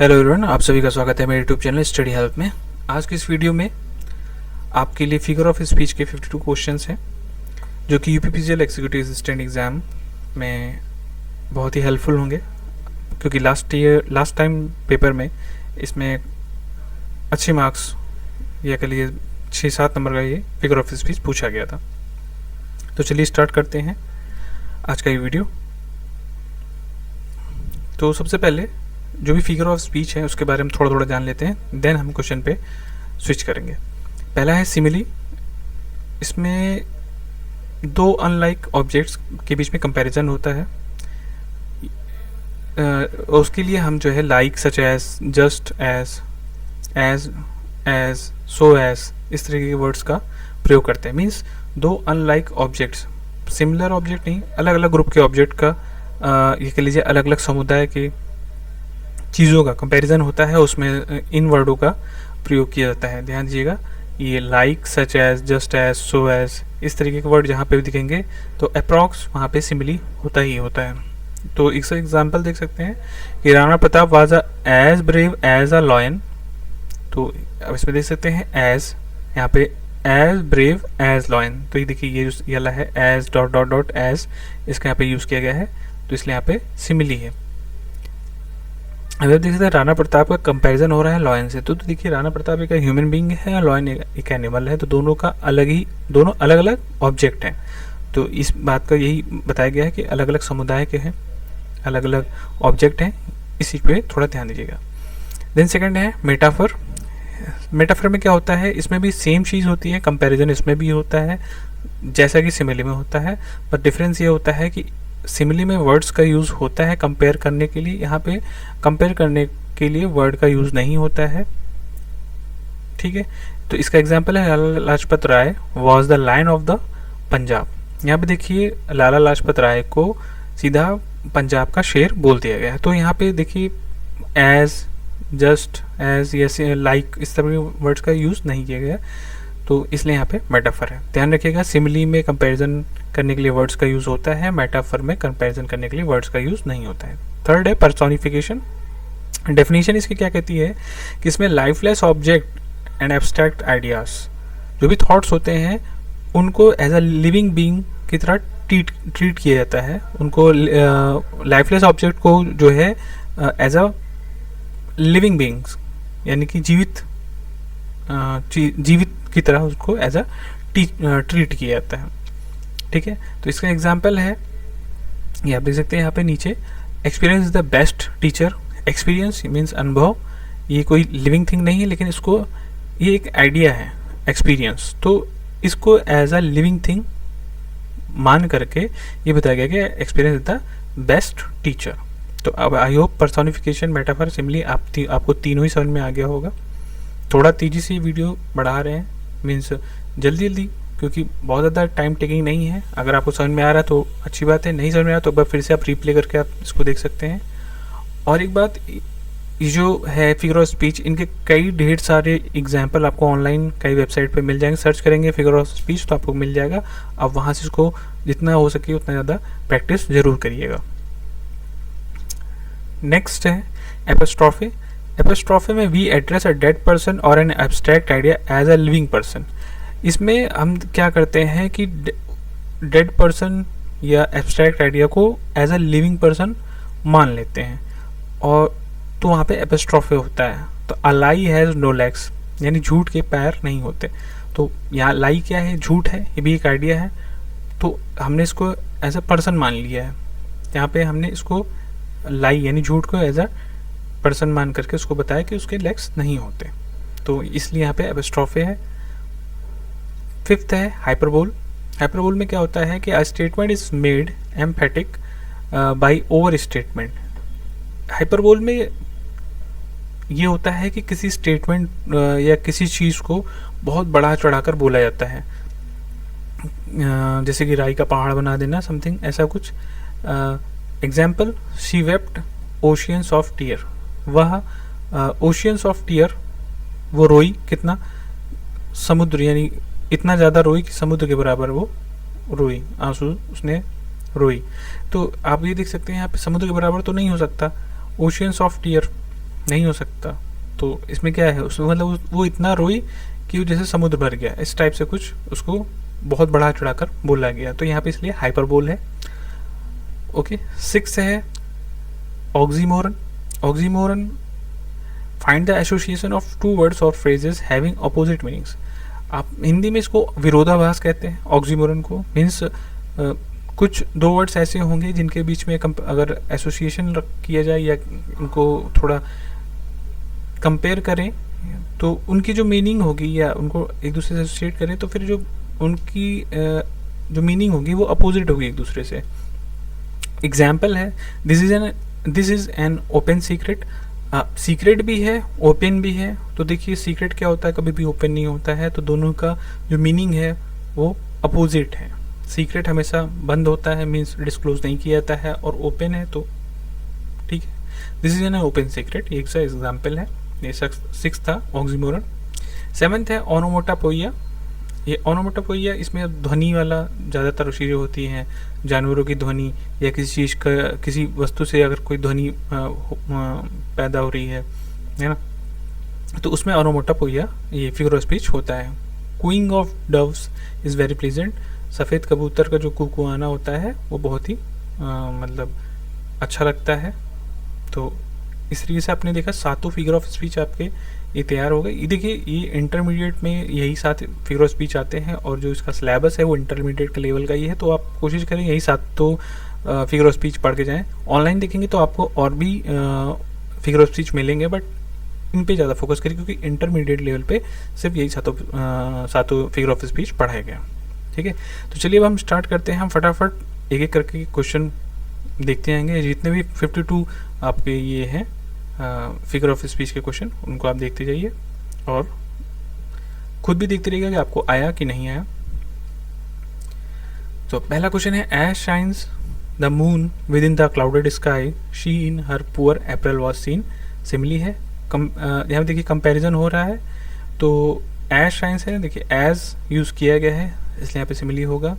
Hello everyone, आप सभी का स्वागत है मेरे यूट्यूब चैनल स्टडी हेल्प में। आज की इस वीडियो में आपके लिए फिगर ऑफ स्पीच के 52 क्वेश्चंस हैं जो कि यूपीपीसीएल एग्जीक्यूटिव असिस्टेंट एग्ज़ाम में बहुत ही हेल्पफुल होंगे, क्योंकि लास्ट टाइम पेपर में इसमें अच्छे मार्क्स या कह लीजिए 6-7 नंबर का ये फिगर ऑफ स्पीच पूछा गया था। तो चलिए स्टार्ट करते हैं आज का ये वीडियो। तो सबसे पहले जो भी फिगर ऑफ स्पीच है उसके बारे में थोड़ा जान लेते हैं, देन हम क्वेश्चन पे स्विच करेंगे। पहला है सिमिली। इसमें दो अनलाइक ऑब्जेक्ट्स के बीच में कंपैरिजन होता है। उसके लिए हम जो है like, such as, just as, so as, इस तरह के वर्ड्स का प्रयोग करते हैं। मीन्स दो अनलाइक ऑब्जेक्ट्स, सिमिलर ऑब्जेक्ट नहीं, अलग अलग ग्रुप के ऑब्जेक्ट का ये कह लीजिए अलग अलग समुदाय के चीज़ों का कंपैरिजन होता है, उसमें इन वर्डों का प्रयोग किया जाता है। ध्यान दीजिएगा, ये like, such as, just as, so as, इस तरीके के वर्ड जहाँ पे भी दिखेंगे तो अप्रॉक्स वहाँ पे सिमिली होता ही होता है। तो एक एग्जाम्पल देख सकते हैं कि Rana Pratap was as brave as a lion. तो अब इसमें देख सकते हैं एज, यहाँ पे एज ब्रेव एज लॉयन। तो ये देखिए ये वाला है as dot dot dot as, इसका यहाँ पे यूज़ किया गया है, तो इसलिए यहाँ पे सिमिली है। अगर देख सकते हैं राणा प्रताप का कंपैरिजन हो रहा है लॉयन से, तो देखिए राणा प्रताप एक ह्यूमन बीइंग है और लॉयन एक एनिमल है, तो दोनों अलग अलग ऑब्जेक्ट हैं। तो इस बात का यही बताया गया है कि अलग अलग समुदाय के हैं, अलग अलग ऑब्जेक्ट हैं, इस चीज़ पे थोड़ा ध्यान दीजिएगा। देन सेकंड है मेटाफर। मेटाफर में क्या होता है, इसमें भी सेम चीज़ होती है, कंपैरिजन इसमें भी होता है जैसा कि सिमिली में होता है, पर डिफरेंस ये होता है कि सिमिली में वर्ड्स का यूज़ होता है कंपेयर करने के लिए, यहाँ पे कंपेयर करने के लिए वर्ड का यूज़ नहीं होता है। ठीक है, तो इसका एग्जांपल है Lala Lajpat Rai was the lion of the Punjab. यहाँ पे देखिए लाला लाजपत राय को सीधा पंजाब का शेर बोल दिया गया है। तो यहाँ पे देखिए एज, जस्ट एज, या लाइक, इस तरह के वर्ड्स का यूज़ नहीं किया गया, तो इसलिए यहाँ पे मेटाफर है। ध्यान रखिएगा, सिमिली में कंपैरिजन करने के लिए वर्ड्स का यूज़ होता है, मेटाफर में कंपैरिजन करने के लिए वर्ड्स का यूज़ नहीं होता है। थर्ड है पर्सोनिफिकेशन। डेफिनेशन इसकी क्या कहती है कि इसमें lifeless object and abstract ideas, जो भी थॉट्स होते हैं उनको एज अ लिविंग बीइंग की तरह ट्रीट किया जाता है। उनको लाइफलेस ऑब्जेक्ट को जो है एज अ लिविंग बीइंग्स, यानी कि जीवित की तरह उसको एज अ ट्रीट किया जाता है। ठीक है, तो इसका एग्जाम्पल है, ये आप देख सकते हैं यहाँ पे नीचे, experience is the best teacher. Experience means अनुभव, ये कोई लिविंग थिंग नहीं है, लेकिन इसको ये एक आइडिया है एक्सपीरियंस, तो इसको एज अ लिविंग थिंग मान करके ये बताया गया कि experience is the best teacher. तो अब I hope personification, metaphor, simile आपको तीनों ही समझ में आ गया होगा। थोड़ा तेज़ी से वीडियो बढ़ा रहे हैं, मीन्स जल्दी, क्योंकि बहुत ज़्यादा टाइम टेकिंग नहीं है। अगर आपको समझ में आ रहा है तो अच्छी बात है, नहीं समझ में आ रहा तो एक बार फिर से आप रिप्ले करके आप इसको देख सकते हैं। और एक बात, ये जो है फिगर ऑफ स्पीच, इनके कई ढेर सारे एग्जाम्पल आपको ऑनलाइन कई वेबसाइट पे मिल जाएंगे। सर्च करेंगे फिगर ऑफ स्पीच तो आपको मिल जाएगा। आप वहाँ से इसको जितना हो सके उतना ज़्यादा प्रैक्टिस ज़रूर करिएगा। नेक्स्ट है एपोस्ट्रोफे। एपोस्ट्रोफे में we address a dead person और an abstract idea as a living person. इसमें हम क्या करते हैं कि डेड पर्सन या एब्स्ट्रैक्ट आइडिया को एज अ लिविंग पर्सन मान लेते हैं, और तो वहाँ पे एपोस्ट्रोफे होता है। तो अ लाई हैज़ नो लेग्स, यानी झूठ के पैर नहीं होते। तो यहाँ लाई क्या है, झूठ है, ये भी एक आइडिया है, तो हमने इसको एज अ पर्सन मान लिया है। यहाँ पे हमने इसको लाई यानी झूठ को एज अ पर्सन मान करके उसको बताया कि उसके लेग्स नहीं होते, तो इसलिए यहाँ पे एपोस्ट्रोफे है। फिफ्थ है हाइपरबोल। हाइपरबोल में क्या होता है कि a statement is made emphatic by over statement. Hyperbole में ये होता है कि किसी स्टेटमेंट या किसी चीज़ को बहुत बढ़ा चढ़ाकर बोला जाता है, जैसे कि राई का पहाड़ बना देना, समथिंग ऐसा कुछ। Example, she wept oceans of tear. वह ओशियंस ऑफ टीयर, वो रोई कितना, समुद्र, यानी इतना ज़्यादा रोई कि समुद्र के बराबर वो रोई, आंसू उसने रोई। तो आप ये देख सकते हैं यहाँ पे समुद्र के बराबर तो नहीं हो सकता, ओशियंस ऑफ टीयर नहीं हो सकता। तो इसमें क्या है, उसमें मतलब वो इतना रोई कि वो जैसे समुद्र भर गया, इस टाइप से कुछ उसको बहुत बढ़ा चढ़ाकर बोला गया, तो यहाँ पे इसलिए हाइपरबोल है। ओके, 6 है oxymoron. Oxymoron, find the association of two words और फ्रेजेस हैविंग अपोजिट मीनिंग्स। आप हिंदी में इसको विरोधाभास कहते हैं ऑक्सीमोरन को। मीन्स कुछ दो वर्ड्स ऐसे होंगे जिनके बीच में अगर एसोसिएशन किया जाए या उनको थोड़ा कंपेयर करें तो उनकी जो मीनिंग होगी या उनको एक दूसरे से एसोसिएट करें तो फिर जो उनकी जो मीनिंग होगी वो अपोजिट होगी एक दूसरे से। एग्जाम्पल है, this is an open secret. Secret भी है, ओपन भी है। तो देखिए सीक्रेट क्या होता है, कभी भी ओपन नहीं होता है, तो दोनों का जो मीनिंग है वो अपोजिट है। सीक्रेट हमेशा बंद होता है, मीन्स डिस्क्लोज नहीं किया जाता है, और ओपन है तो ठीक है, this is an open secret, एक सा एग्जाम्पल है। ये 6 था ऑक्सीमोरन। 7th है ओनोमोटोपोइया। ये ओनोमोटोपोइया, इसमें ध्वनि वाला ज़्यादातर चीज़ें होती हैं, जानवरों की ध्वनि या किसी चीज़ का, किसी वस्तु से अगर कोई ध्वनि पैदा हो रही है ना, तो उसमें ओनोमोटोपोइया ये फिगर ऑफ स्पीच होता है। Cooing of doves is very pleasant. सफ़ेद कबूतर का जो कुकूआना होता है वो बहुत ही मतलब अच्छा लगता है। तो इस तरीके से आपने देखा 7 फिगर ऑफ स्पीच आपके ये तैयार हो गए। ये देखिए, ये इंटरमीडिएट में यही 7 फिगर ऑफ स्पीच आते हैं, और जो इसका सिलेबस है वो इंटरमीडिएट के लेवल का ही है। तो आप कोशिश करें यही 7 फिगर ऑफ स्पीच पढ़ के जाएँ। ऑनलाइन देखेंगे तो आपको और भी फिगर ऑफ स्पीच मिलेंगे, बट इन पे ज़्यादा फोकस करें क्योंकि इंटरमीडिएट लेवल पे सिर्फ यही 7 फिगर ऑफ स्पीच पढ़ाया गया। ठीक है, तो चलिए अब हम स्टार्ट करते हैं। हम फटाफट एक एक करके क्वेश्चन देखते आएंगे। जितने भी 52 आपके ये हैं फिगर ऑफ स्पीच के क्वेश्चन, उनको आप देखते जाइए और खुद भी देखते रहिएगा कि आपको आया कि नहीं आया। तो पहला क्वेश्चन है, as shines the moon with in the clouded sky she in her poor April was seen. Simile है, यहाँ देखिए कंपैरिजन हो रहा है, तो एज शाइन्स है, देखिए एज यूज़ किया गया है इसलिए यहाँ पे सिमिली होगा।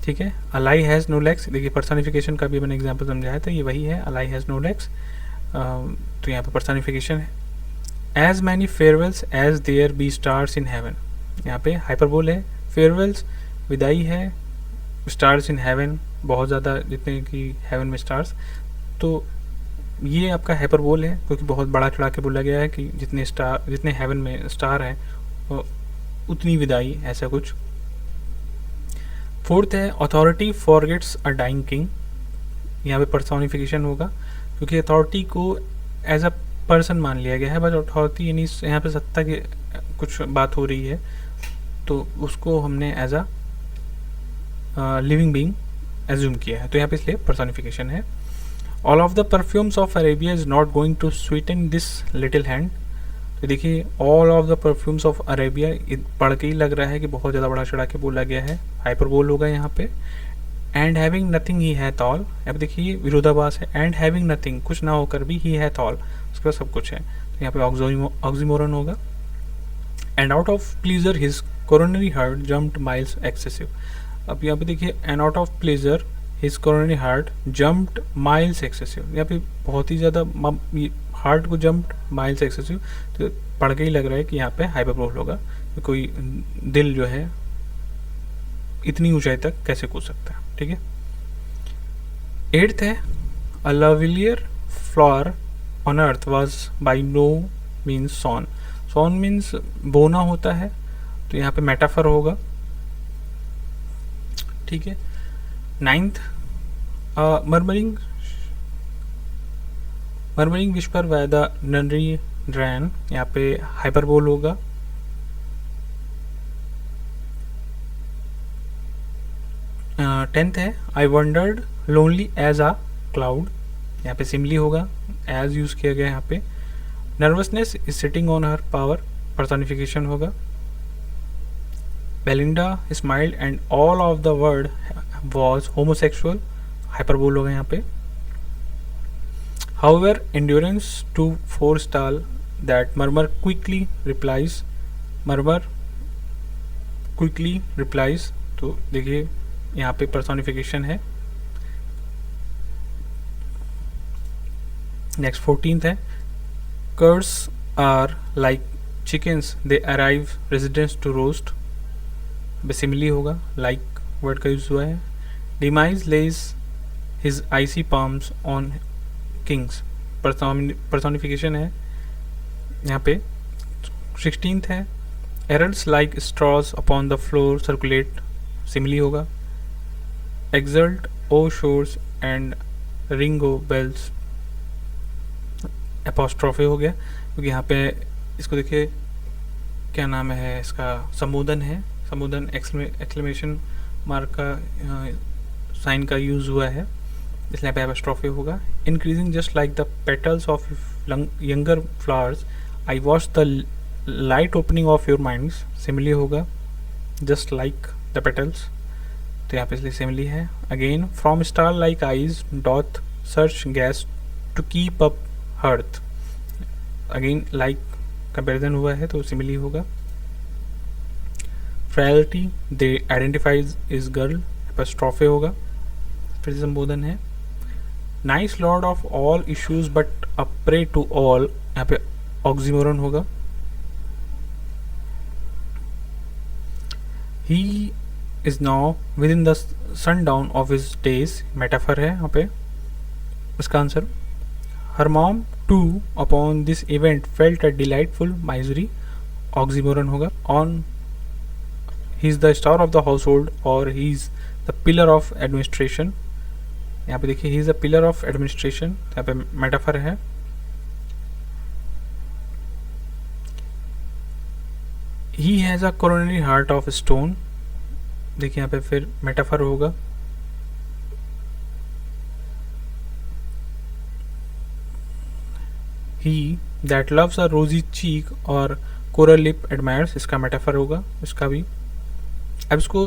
ठीक है, अलाई हैज़ नो लेग्स, देखिए पर्सनिफिकेशन का भी मैंने एग्जांपल समझाया था, ये वही है, अलाई हैज़ नो लेग्स, तो यहाँ पे पर्सनिफिकेशन है। As many farewells as there be stars in heaven, यहाँ पे हाइपरबोल है। फेयरवेल्स विदाई है, स्टार्स इन हेवन बहुत ज़्यादा, जितने कि हेवन में स्टार्स, तो ये आपका हाइपरबोल है क्योंकि बहुत बड़ा चढ़ा के बोला गया है कि जितने हेवन में स्टार हैं उतनी विदाई, ऐसा कुछ। 4th है, authority forgets a dying king, यहाँ पे पर्सोनिफिकेशन होगा क्योंकि अथॉरिटी को एज अ पर्सन मान लिया गया है, बट अथॉरिटी यानी यहाँ पे सत्ता की कुछ बात हो रही है, तो उसको हमने as a living being assume किया है, तो यहाँ पे इसलिए पर्सोनिफिकेशन है। All of the perfumes of Arabia is not going to sweeten this little hand, तो देखिए all of the perfumes of Arabia, पढ़ के ही लग रहा है कि बहुत ज़्यादा बड़ा चढ़ा के बोला गया है, हाइपरबोल होगा यहाँ पे। And having nothing he hath all, अब देखिए विरोधाभास है, एंड हैविंग नथिंग कुछ ना होकर भी ही हैथ ऑल, उसके बाद सब कुछ है, तो यहाँ पे ऑक्सीमोरन होगा। And out of pleaser his coronary heart jumped miles excessive, अब यहाँ पे देखिए and out of pleasure his coronary heart jumped miles excessive, यहाँ पे बहुत ही ज़्यादा हार्ट को जम्प्ड माइल्स एक्सेसिव, तो पढ़ के ही लग रहा है कि यहाँ पे हाइपरबोल होगा, तो कोई दिल जो है इतनी ऊंचाई तक कैसे कूद सकता है। ठीक है, 8th है, a lovelier flower on earth was by no means sown, sown means बोना होता है, तो यहाँ पे मेटाफर होगा। ठीक है, 9th, murmuring whisper by the nunnery drain, यहाँ पे हाइपरबोल होगा। 10th है, I wondered lonely as a cloud, यहाँ पे सिमिली होगा, एज यूज किया गया यहाँ पे। Nervousness is sitting on her power, personification होगा। Belinda smiled and all of the world was homosexual, hyperbole होगा यहाँ पे। However, endurance to forestall that murmur quickly replies, तो देखिए यहाँ पे पर्सोनिफिकेशन है। नेक्स्ट 14th है, Curs are like chickens, they arrive residents to roast. बेसिमिली होगा, like वर्ड का यूज हुआ है. Demise lays his icy palms on kings. Personification है यहाँ पे. 16th है heralds like straws upon the floor circulate. Simile होगा. Exult O shores and ringo bells. एपोस्ट्रोफे हो गया क्योंकि यहाँ पे इसको देखिए क्या नाम है इसका, संबोधन है. संबोधन एक्सक्लेमेशन मार्क का साइन का यूज हुआ है, इसलिए यहाँ पे एपोस्ट्रोफे होगा. Increasing just like the petals of younger flowers I watch the light opening of your minds. Simile होगा. जस्ट लाइक द पेटल्स, तो यहाँ पे इसलिए सिमिली है. Again from star like eyes doth search gas to keep up hearth. Again like comparison हुआ है तो simile होगा. Frailty they identifies is girl. एपोस्ट्रोफे होगा. फिर से संबोधन है. Nice lord of all issues but a prey to all. यहाँ पे ऑक्सीमोरन होगा. He is now with in the sundown of his days. Metaphor है यहाँ पे. इसका answer her mom too upon this event felt a delightful misery. Oxymoron होगा. on he is the star of the household or he is the pillar of administration. यहाँ पे देखिए he is a pillar of administration, यहाँ पे metaphor है. he has a coronary heart of stone. देखिए यहाँ पे फिर मेटाफर होगा. he that loves a rosy cheek और coral lip admires. इसका मेटाफर होगा. इसका भी अब इसको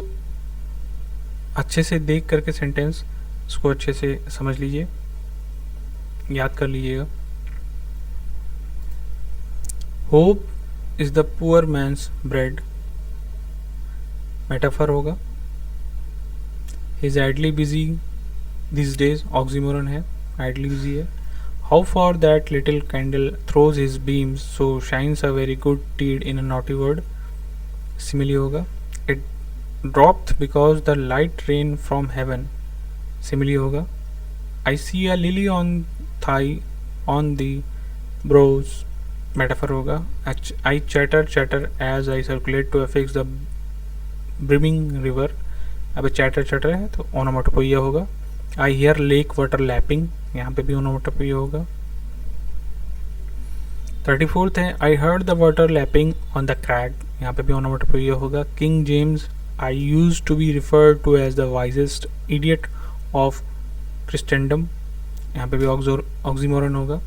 अच्छे से देख करके सेंटेंस इसको अच्छे से समझ लीजिए, याद कर लीजिएगा. Hope is the poor man's bread. Metaphor होगा. He is idly busy this days. Oxymoron है. आइडली बिजी है. How far that little candle throws his beams, so shines a very good deed in a naughty word. Simile होगा. It dropped because the light rain from heaven. Simile होगा. I see a lily on thigh on the brows. Metaphor होगा. I chatter as I circulate to affix the brimming river. अब chatter है तो onomatopoeia होगा. I hear lake water lapping. यहाँ पे भी onomatopoeia होगा. 34th है I heard the water lapping on the crag. यहाँ पे भी onomatopoeia होगा. King James I used to be referred to as the wisest idiot of Christendom. यहाँ पे भी oxymoron होगा.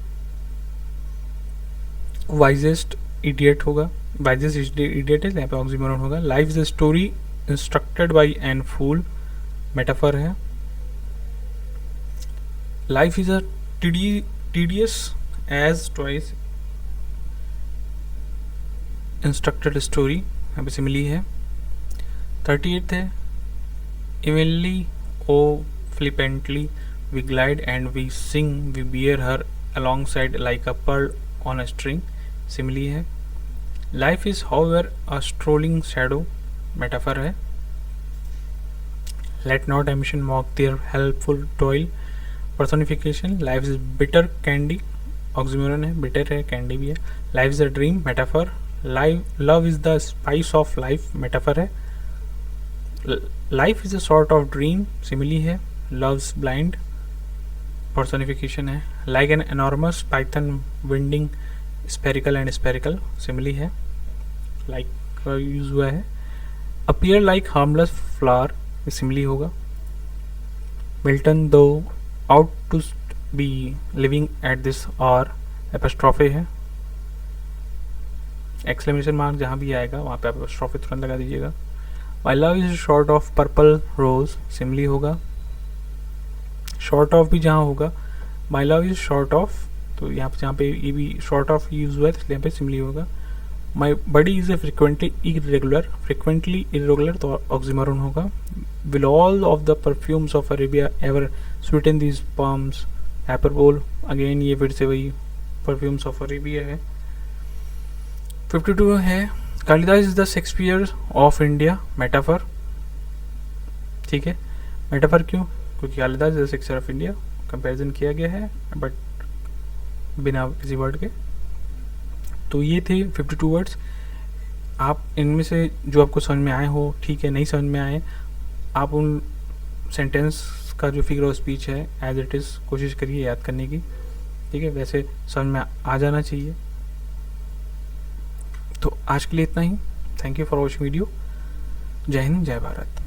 wisest idiot होगा. wisest idiot है, यहाँ पे oxymoron होगा. Life is a story instructed by an fool. metaphor है. Life is a tedious as twice instructed story. यहाँ पे सिमिली है. 38th है evenly oh flippantly we glide and we sing, we bear her alongside like a pearl on a string. Simile है. Life is however a strolling shadow. Metaphor है. Let not ambition mock their helpful toil. Personification life is bitter candy. Oxymoron है. bitter है, candy भी है. Life is a dream. Metaphor. Love is the spice of life. Metaphor है. Life is a sort of dream. Simile है. Love's blind. Personification है. Like an enormous python winding spherical and spherical. Simile है. Like का use हुआ है. Appear like harmless flower. Simile होगा. Milton though out to be living at this hour. एपोस्ट्रोफे है. Exclamation mark जहाँ भी आएगा वहाँ पे एपोस्ट्रोफे तुरंत लगा दीजिएगा. My love is short of purple rose. Simile होगा. शॉर्ट ऑफ भी जहाँ होगा My love is short of, तो यहाँ पे जहाँ पे ये भी शॉर्ट ऑफ यूज हुआ है इसलिए यहाँ पे सिमिली होगा. My body is a frequently irregular तो ऑक्सीमोरन होगा. Will all of the perfumes of Arabia ever sweeten these palms? Hyperbole. Again ये फिर से वही परफ्यूम्स ऑफ अरेबिया है। 52 है Kalidas is the Shakespeare of India metaphor. ठीक है, मेटाफर क्यों? क्योंकि Kalidas is the Shakespeare of India, comparison किया गया है बट बिना किसी वर्ड के। तो ये थे 52 वर्ड्स। आप इनमें से जो आपको समझ में आए हो ठीक है, नहीं समझ में आए आप उन सेंटेंस का जो फिगर ऑफ स्पीच है एज इट इज़ कोशिश करिए याद करने की। ठीक है, वैसे समझ में आ जाना चाहिए। तो आज के लिए इतना ही। Thank you for watching video. जय हिंद, जय भारत।